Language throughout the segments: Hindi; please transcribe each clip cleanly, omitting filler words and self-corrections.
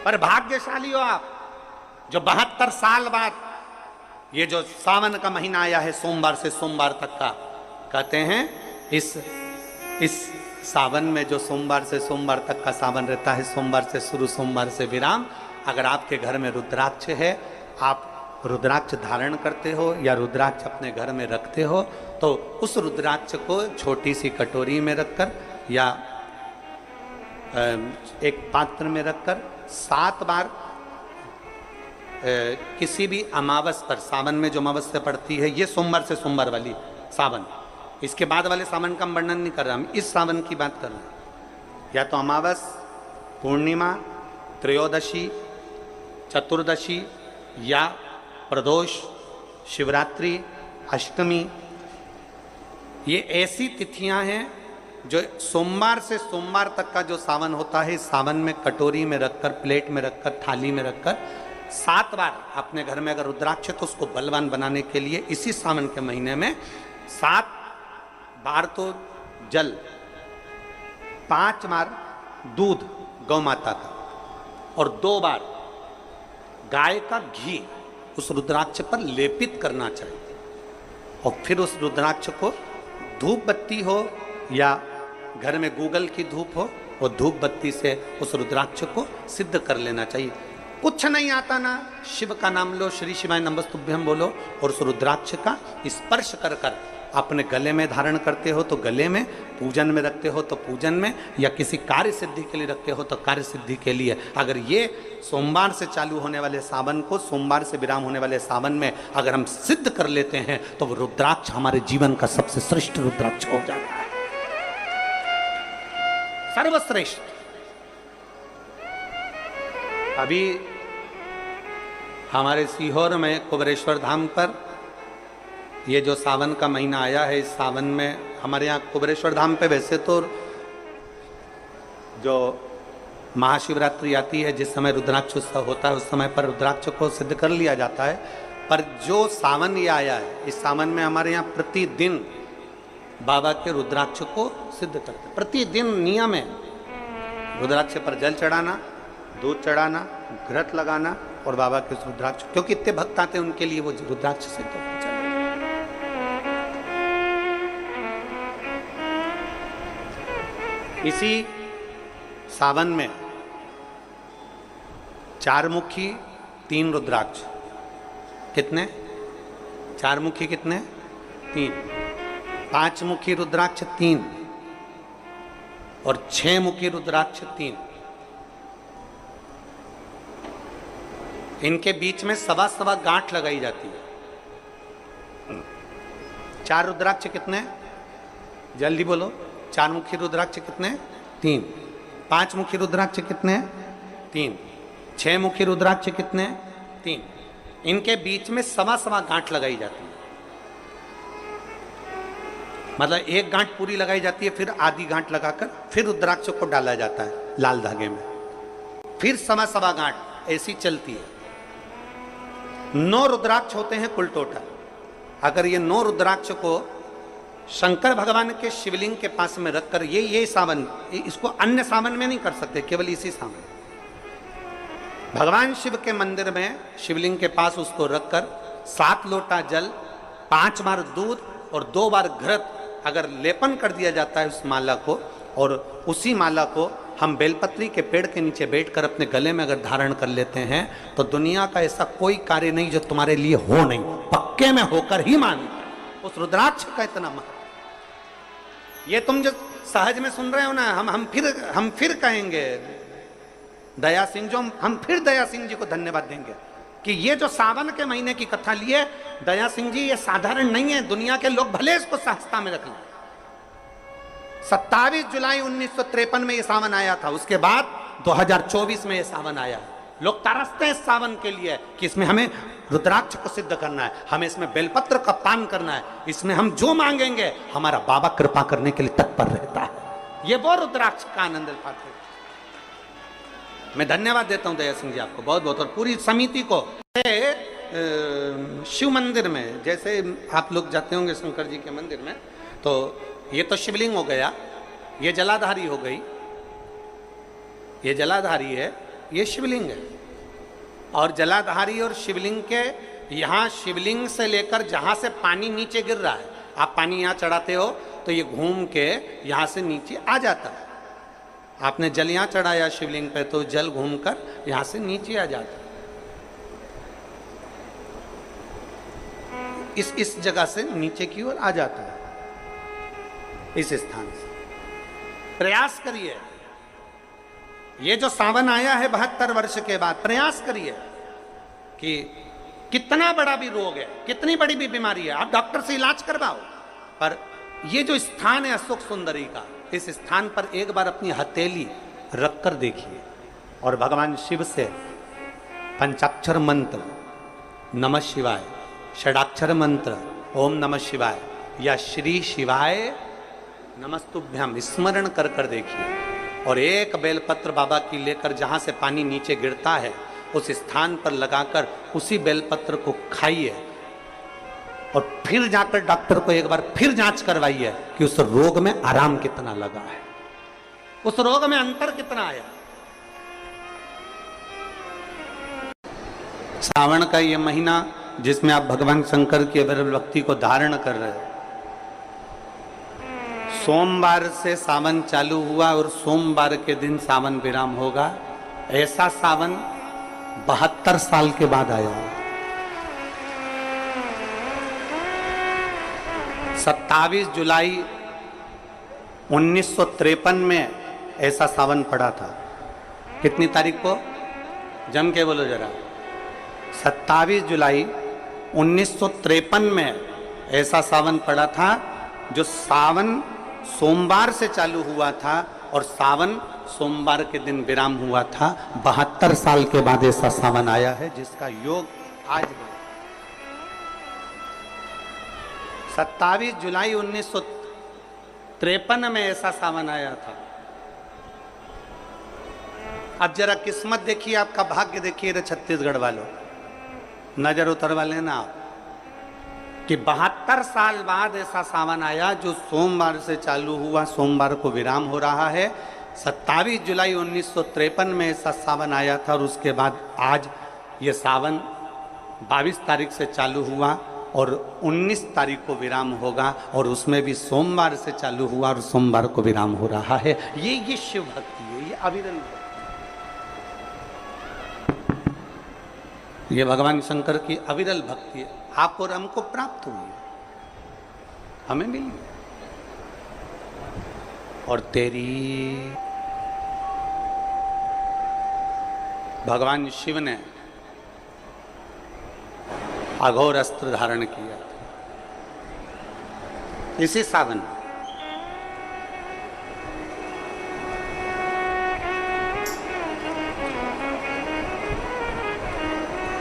पर भाग्यशाली हो आप जो 72 साल बाद ये जो सावन का महीना आया है, सोमवार से सोमवार तक का, कहते हैं इस सावन में जो सोमवार से सोमवार तक का सावन रहता है, सोमवार से शुरू सोमवार से विराम, अगर आपके घर में रुद्राक्ष है, आप रुद्राक्ष धारण करते हो या रुद्राक्ष अपने घर में रखते हो, तो उस रुद्राक्ष को छोटी सी कटोरी में रखकर या एक पात्र में रखकर 7 बार किसी भी अमावस पर, सावन में जो अमावस्या पड़ती है, ये सोमवार से सोमवार वाली सावन, इसके बाद वाले सावन का हम वर्णन नहीं कर रहा, हम इस सावन की बात कर रहे हैं। या तो अमावस, पूर्णिमा, त्रयोदशी, चतुर्दशी या प्रदोष, शिवरात्रि, अष्टमी, ये ऐसी तिथियां हैं जो सोमवार से सोमवार तक का जो सावन होता है, सावन में कटोरी में रखकर, प्लेट में रखकर, थाली में रखकर 7 बार अपने घर में अगर रुद्राक्ष है तो उसको बलवान बनाने के लिए इसी सावन के महीने में 7 बार तो जल, 5 बार दूध गौ माता का और 2 बार गाय का घी उस रुद्राक्ष पर लेपित करना चाहिए। और फिर उस रुद्राक्ष को धूप बत्ती हो या घर में गूगल की धूप हो, वो धूप बत्ती से उस रुद्राक्ष को सिद्ध कर लेना चाहिए। कुछ नहीं आता ना, शिव का नाम लो, श्री शिवाय नमस्तुभ्यम बोलो और उस रुद्राक्ष का स्पर्श कर कर अपने गले में धारण करते हो तो गले में, पूजन में रखते हो तो पूजन में, या किसी कार्य सिद्धि के लिए रखते हो तो कार्य सिद्धि के लिए। अगर ये सोमवार से चालू होने वाले सावन को, सोमवार से विराम होने वाले सावन में अगर हम सिद्ध कर लेते हैं तो वो रुद्राक्ष हमारे जीवन का सबसे श्रेष्ठ रुद्राक्ष हो जाता है, सर्वश्रेष्ठ। अभी हमारे सीहोर में कुबेरेश्वर धाम पर ये जो सावन का महीना आया है, इस सावन में हमारे यहाँ कुबेरेश्वर धाम पे वैसे तो जो महाशिवरात्रि आती है, जिस समय रुद्राक्ष उत्सव होता है, उस समय पर रुद्राक्ष को सिद्ध कर लिया जाता है। पर जो सावन ये आया है, इस सावन में हमारे यहाँ प्रतिदिन बाबा के रुद्राक्ष को सिद्ध करते हैं। प्रतिदिन नियम है रुद्राक्ष पर जल चढ़ाना, दूध चढ़ाना, घृत लगाना और बाबा के रुद्राक्ष, क्योंकि इतने भक्त आते हैं उनके लिए वो रुद्राक्ष सिद्ध होता है। इसी सावन में 4 मुखी 3 रुद्राक्ष, कितने? 4 मुखी कितने? 3। 5 मुखी रुद्राक्ष 3 और 6 मुखी रुद्राक्ष 3। इनके बीच में सवा गांठ लगाई जाती है। 4 रुद्राक्ष कितने? जल्दी बोलो। 4 मुखी रुद्राक्ष कितने? 3। 5 मुखी रुद्राक्ष कितने? 3। 6 मुखी रुद्राक्ष कितने? 3। इनके बीच में सवा गांठ लगाई जाती है। मतलब एक गांठ पूरी लगाई जाती है, फिर आधी गांठ लगाकर फिर रुद्राक्ष को डाला जाता है लाल धागे में, फिर सवा गांठ ऐसी चलती है। 9 रुद्राक्ष होते हैं कुल टोटल। अगर ये 9 रुद्राक्ष को शंकर भगवान के शिवलिंग के पास में रखकर, ये सावन, इसको अन्य सावन में नहीं कर सकते, केवल इसी सावन भगवान शिव के मंदिर में शिवलिंग के पास उसको रखकर 7 लोटा जल, 5 बार दूध और 2 बार घृत अगर लेपन कर दिया जाता है उस माला को, और उसी माला को हम बेलपत्री के पेड़ के नीचे बैठकर अपने गले में अगर धारण कर लेते हैं तो दुनिया का ऐसा कोई कार्य नहीं जो तुम्हारे लिए हो नहीं, पक्के में होकर ही मान। उस रुद्राक्ष का इतना महत्व, ये तुम जो सहज में सुन रहे हो ना, हम फिर कहेंगे दया सिंह, जो हम फिर दया सिंह जी को धन्यवाद देंगे कि ये जो सावन के महीने की कथा लिए दया सिंह जी, ये साधारण नहीं है। दुनिया के लोग भले इसको सहजता में रख लें। 27 जुलाई 1953 में ये सावन आया था, उसके बाद 2024 में ये सावन आया। लोग तरसते हैं इस सावन के लिए कि इसमें हमें रुद्राक्ष को सिद्ध करना है, हमें इसमें बेलपत्र का पान करना है, इसमें हम जो मांगेंगे हमारा बाबा कृपा करने के लिए तत्पर रहता है। ये वो रुद्राक्ष का आनंद पाते हैं। मैं धन्यवाद देता हूं दया सिंह जी आपको बहुत बहुत, और पूरी समिति को। शिव मंदिर में जैसे आप लोग जाते होंगे शंकर जी के मंदिर में, तो ये तो शिवलिंग हो गया, ये जलाधारी हो गई, ये जलाधारी है, ये शिवलिंग है। और जलाधारी और शिवलिंग के यहाँ, शिवलिंग से लेकर जहाँ से पानी नीचे गिर रहा है, आप पानी यहाँ चढ़ाते हो तो ये घूम के यहाँ से नीचे आ जाता है। आपने जल यहाँ चढ़ाया शिवलिंग पे तो जल घूमकर यहाँ से नीचे आ जाता है। इस जगह से नीचे की ओर आ जाता है, इस स्थान से। प्रयास करिए, ये जो सावन आया है 72 वर्ष के बाद, प्रयास करिए कि कितना बड़ा भी रोग है, कितनी बड़ी भी बीमारी है, आप डॉक्टर से इलाज करवाओ, पर ये जो स्थान है अशोक सुंदरी का, इस स्थान पर एक बार अपनी हथेली रखकर देखिए और भगवान शिव से पंचाक्षर मंत्र नमः शिवाय, षडाक्षर मंत्र ओम नमः शिवाय या श्री शिवाय नमस्तुभ्यम स्मरण कर कर देखिए। और एक बेलपत्र बाबा की लेकर जहाँ से पानी नीचे गिरता है उस स्थान पर लगाकर उसी बेलपत्र को खाइए और फिर जाकर डॉक्टर को एक बार फिर जांच करवाइए कि उस रोग में आराम कितना लगा है, उस रोग में अंतर कितना आया। सावन का ये महीना जिसमें आप भगवान शंकर की अविरल भक्ति को धारण कर रहे हो, सोमवार से सावन चालू हुआ और सोमवार के दिन सावन विराम होगा। ऐसा सावन 72 साल के बाद आया। 27 जुलाई 1953 में ऐसा सावन पड़ा था। कितनी तारीख को? जम के बोलो जरा। 27 जुलाई 1953 में ऐसा सावन पड़ा था, जो सावन सोमवार से चालू हुआ था और सावन सोमवार के दिन विराम हुआ था। 72 साल के बाद ऐसा सावन आया है जिसका योग आज है। 27 जुलाई 1953 में ऐसा सावन आया था। अब जरा किस्मत देखिए, आपका भाग्य देखिए रे छत्तीसगढ़ वालों, नजर उतरवा लेना आप कि 72 साल बाद ऐसा सावन आया जो सोमवार से चालू हुआ, सोमवार को विराम हो रहा है। 27 जुलाई 1953 में ऐसा सावन आया था और उसके बाद आज ये सावन 22 तारीख से चालू हुआ और 19 तारीख को विराम होगा, और उसमें भी सोमवार से चालू हुआ और सोमवार को विराम हो रहा है। ये शिव भक्ति है, ये अविरल भक्ति, ये भगवान शंकर की अविरल भक्ति है। आप और हमको प्राप्त हुई है, हमें मिली, और तेरी भगवान शिव ने अघोर अस्त्र धारण किया इसी सावन।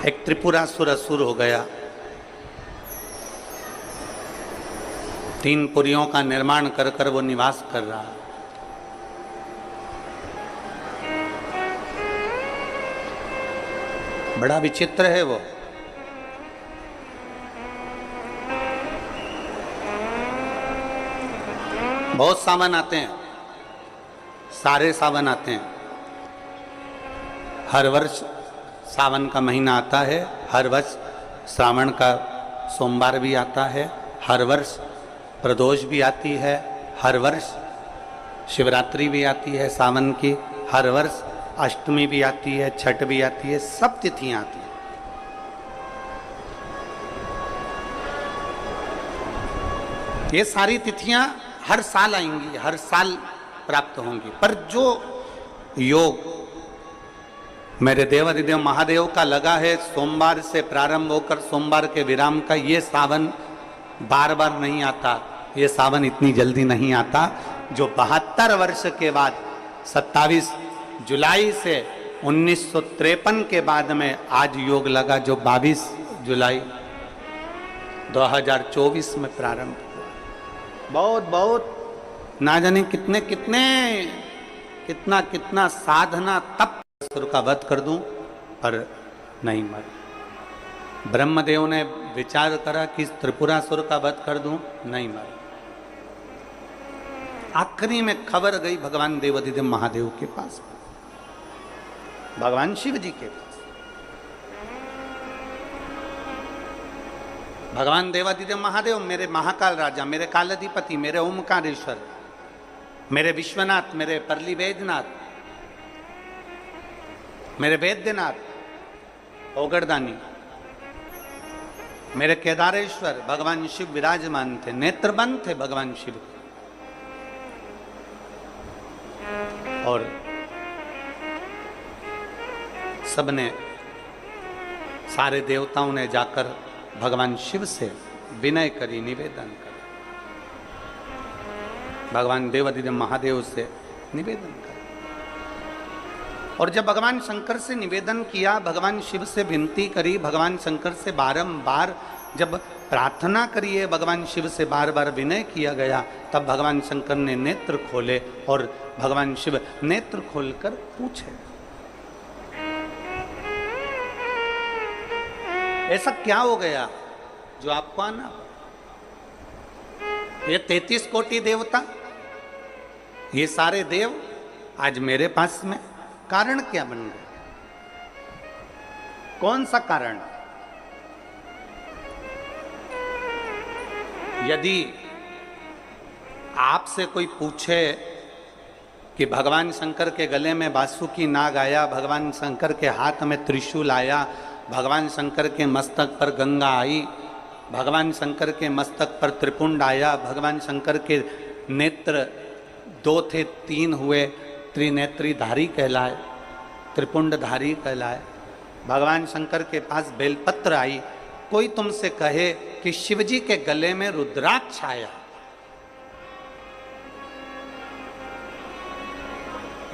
एक त्रिपुरासुर असुर हो गया, 3 पुरियों का निर्माण कर कर वो निवास कर रहा। बड़ा विचित्र है वो। बहुत सावन आते हैं, सारे सावन आते हैं। हर वर्ष सावन का महीना आता है, हर वर्ष श्रावण का सोमवार भी आता है, हर वर्ष प्रदोष भी आती है, हर वर्ष शिवरात्रि भी आती है सावन की, हर वर्ष अष्टमी भी आती है, छठ भी आती है, सब तिथियां आती हैं। ये सारी तिथियां हर साल आएंगी, हर साल प्राप्त होंगी, पर जो योग मेरे देवाधिदेव महादेव का लगा है सोमवार से प्रारंभ होकर सोमवार के विराम का, ये सावन बार बार नहीं आता, ये सावन इतनी जल्दी नहीं आता। जो 72 वर्ष के बाद 27 जुलाई से 1953 के बाद में आज योग लगा, जो 22 जुलाई 2024 में प्रारंभ हुआ। बहुत बहुत ना जाने कितने कितने कितना कितना साधना तप असुर का वध कर दूं, पर नहीं मर। ब्रह्मदेव ने विचार करा कि त्रिपुरासुर का वध कर दूं, नहीं मर। आखिरी में खबर गई भगवान देवाधिदेव महादेव के पास। भगवान शिव जी के पास। भगवान देवादिदेव महादेव, मेरे महाकाल राजा, मेरे कालाधिपति, मेरे ओमकारेश्वर, मेरे विश्वनाथ, मेरे परली वैद्यनाथ, मेरे वैद्यनाथ, ओगरदानी, मेरे केदारेश्वर, भगवान शिव विराजमान थे, नेत्रबंद थे भगवान शिव। और सबने, सारे देवताओं ने जाकर भगवान शिव से विनय करी, निवेदन कर, भगवान देवादिदेव महादेव से निवेदन कर। और जब भगवान शंकर से निवेदन किया, भगवान शिव से विनती करी, भगवान शंकर से बारंबार जब प्रार्थना करिए, भगवान शिव से बार बार विनय किया गया, तब भगवान शंकर ने नेत्र खोले और भगवान शिव नेत्र खोलकर पूछे, ऐसा क्या हो गया जो आपको आना? ये 33 कोटि देवता, ये सारे देव आज मेरे पास में, कारण क्या बन गए? कौन सा कारण? यदि आपसे कोई पूछे कि भगवान शंकर के गले में बासुकी नाग आया, भगवान शंकर के हाथ में त्रिशूल आया, भगवान शंकर के मस्तक पर गंगा आई, भगवान शंकर के मस्तक पर त्रिपुंड आया, भगवान शंकर के नेत्र 2 थे 3 हुए, त्रिनेत्रीधारी कहलाए, त्रिपुंडधारी कहलाए, भगवान शंकर के पास बेलपत्र आई, कोई तुमसे कहे कि शिवजी के गले में रुद्राक्ष आया,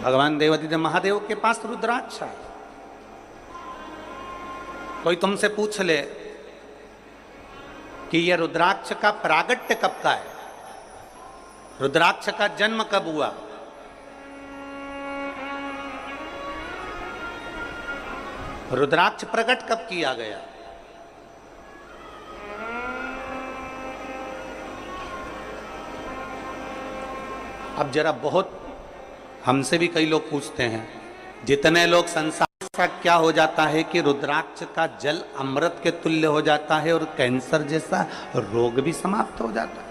भगवान देवादिदेव महादेव के पास रुद्राक्ष आया, कोई तुमसे पूछ ले कि यह रुद्राक्ष का प्रागट्य कब का है, रुद्राक्ष का जन्म कब हुआ, रुद्राक्ष प्रकट कब किया गया, अब जरा बहुत हमसे भी कई लोग पूछते हैं, जितने लोग संसार का क्या हो जाता है कि रुद्राक्ष का जल अमृत के तुल्य हो जाता है और कैंसर जैसा रोग भी समाप्त हो जाता है।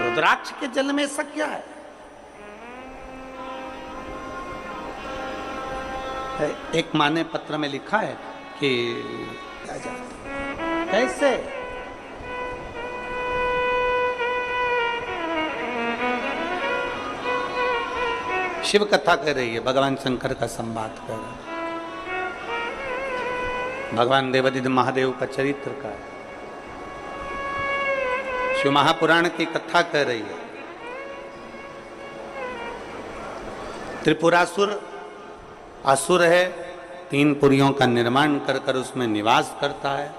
रुद्राक्ष के जल में ऐसा क्या है? एक माँ ने पत्र में लिखा है कि कैसे शिव कथा कह रही है, भगवान शंकर का संवाद कर रहा है, भगवान देवादिदेव महादेव का चरित्र का है, शिव महापुराण की कथा कह रही है। त्रिपुरासुर असुर है, 3 पुरियों का निर्माण कर कर उसमें निवास करता है,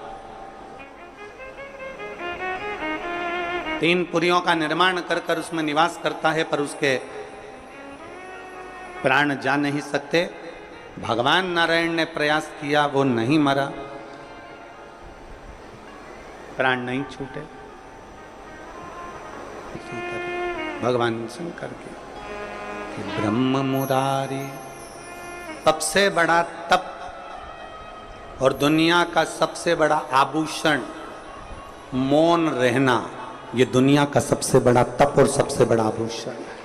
3 पुरियों का निर्माण कर कर उसमें निवास करता है, पर उसके प्राण जा नहीं सकते। भगवान नारायण ने प्रयास किया, वो नहीं मरा, प्राण नहीं छूटे। भगवान शंकर के ब्रह्म मुरारी, सबसे बड़ा तप और दुनिया का सबसे बड़ा आभूषण मौन रहना, ये दुनिया का सबसे बड़ा तप और सबसे बड़ा आभूषण है।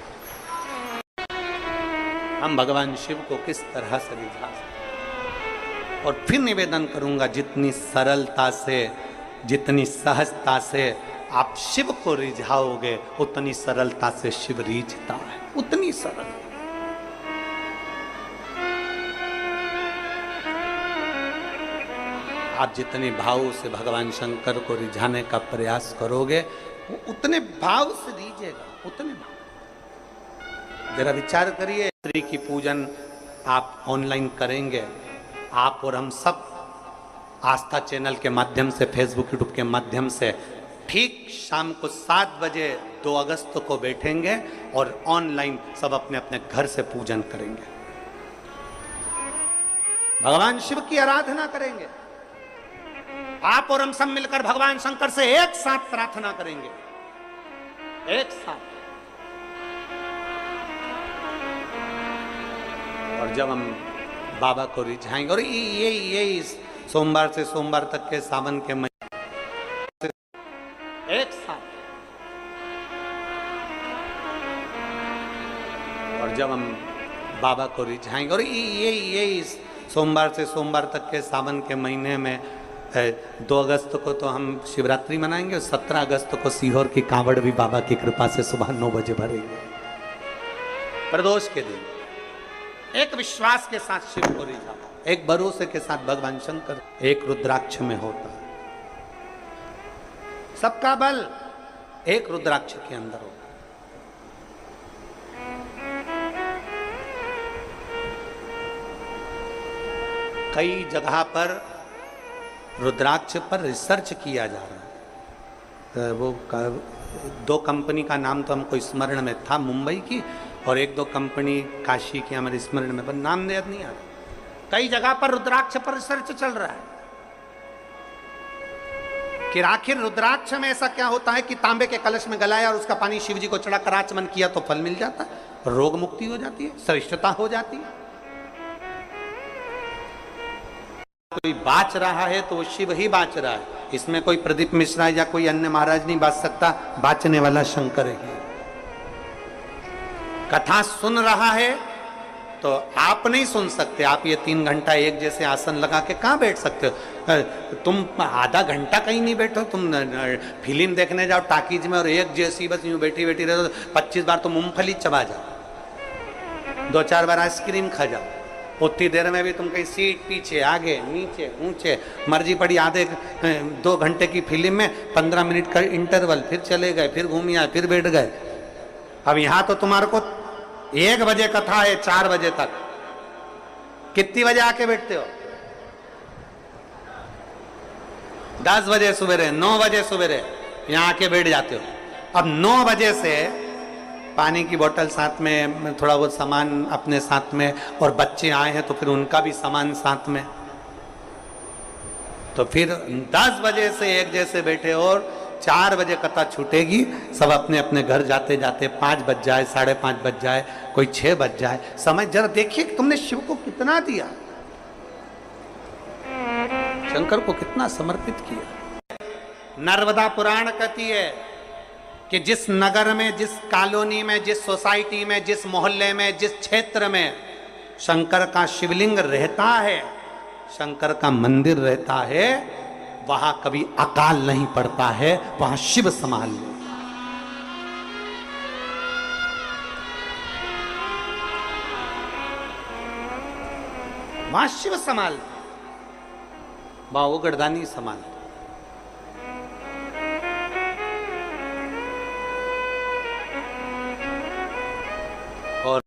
हम भगवान शिव को किस तरह से रिझा सकते? और फिर निवेदन करूंगा, जितनी सरलता से, जितनी सहजता से आप शिव को रिझाओगे, उतनी सरलता से शिव रिझता है, उतनी सरल। आप जितने भाव से भगवान शंकर को रिझाने का प्रयास करोगे, वो उतने भाव से दीजिएगा, उतने भाव। जरा विचार करिए, स्त्री की पूजन आप ऑनलाइन करेंगे, आप और हम सब आस्था चैनल के माध्यम से, फेसबुक यूट्यूब के माध्यम से ठीक शाम को 7 बजे 2 अगस्त को बैठेंगे और ऑनलाइन सब अपने अपने घर से पूजन करेंगे, भगवान शिव की आराधना करेंगे। आप और हम सब मिलकर भगवान शंकर से एक साथ प्रार्थना करेंगे, एक साथ। और जब हम बाबा को रिझाएंगे, और ये सोमवार से सोमवार तक के सावन के महीने एक साथ, और जब हम बाबा को रिझाएंगे, और ये सोमवार से सोमवार तक के सावन के महीने में 2 अगस्त को तो हम शिवरात्रि मनाएंगे, 17 अगस्त को सीहोर की कांवड़ भी बाबा की कृपा से सुबह 9 बजे भरेंगे। प्रदोष के दिन एक विश्वास के साथ शिव को रिझा, एक भरोसे के साथ भगवान शंकर, एक रुद्राक्ष में होता है। सबका बल एक रुद्राक्ष के अंदर होता है। कई जगह पर रुद्राक्ष पर रिसर्च किया जा रहा है। वो 2 कंपनी का नाम तो हमको स्मरण में था, मुंबई की, और 1-2 कंपनी काशी की हमारे स्मरण में, पर नाम याद नहीं आ रहा। कई जगह पर रुद्राक्ष पर रिसर्च चल रहा है कि आखिर रुद्राक्ष में ऐसा क्या होता है कि तांबे के कलश में गलाया और उसका पानी शिव जी को चढ़ाकर आचमन किया तो फल मिल जाता है, रोग मुक्ति हो जाती है, श्रेष्ठता हो जाती है। कोई बाच रहा है तो वो शिव ही बाच रहा है, इसमें कोई प्रदीप मिश्रा या कोई अन्य महाराज नहीं बाच सकता, बाचने वाला शंकर है। कथा सुन रहा है तो आप नहीं सुन सकते, आप ये 3 घंटा एक जैसे आसन लगा के कहाँ बैठ सकते हो? तुम आधा घंटा कहीं नहीं बैठो, तुम फिल्म देखने जाओ टाकीज में और एक जैसी बस यूं बैठी बैठी रहो, 25 बार तो मूंगफली चबा जाओ, 2-4 बार आइसक्रीम खा जाओ, उतनी देर में भी तुम कहीं सीट पीछे आगे नीचे ऊंचे मर्जी पड़ी। आधे 2 घंटे की फिल्म में 15 मिनट का इंटरवल, फिर चले गए, फिर घूम आए, फिर बैठ गए। अब यहां तो तुम्हारे को 1 बजे कथा है, 4 बजे तक, कितनी बजे आके बैठते हो? 10 बजे सवेरे, 9 बजे सवेरे यहां आके बैठ जाते हो। अब 9 बजे से पानी की बोतल साथ में, थोड़ा बहुत सामान अपने साथ में, और बच्चे आए हैं तो फिर उनका भी सामान साथ में, तो फिर 10 बजे से एक जैसे बैठे और 4 बजे कथा छूटेगी, सब अपने अपने घर जाते जाते 5 बज जाए, 5:30 बज जाए, कोई 6 बज जाए। समय जरा देखिए कि तुमने शिव को कितना दिया, शंकर को कितना समर्पित किया। नर्मदा पुराण कहती है कि जिस नगर में, जिस कॉलोनी में, जिस सोसाइटी में, जिस मोहल्ले में, जिस क्षेत्र में शंकर का शिवलिंग रहता है, शंकर का मंदिर रहता है, वहां कभी अकाल नहीं पड़ता है, वहां शिव संभाल ले। वहां शिव संभाल, वहां वो गढ़दानी संभाल। और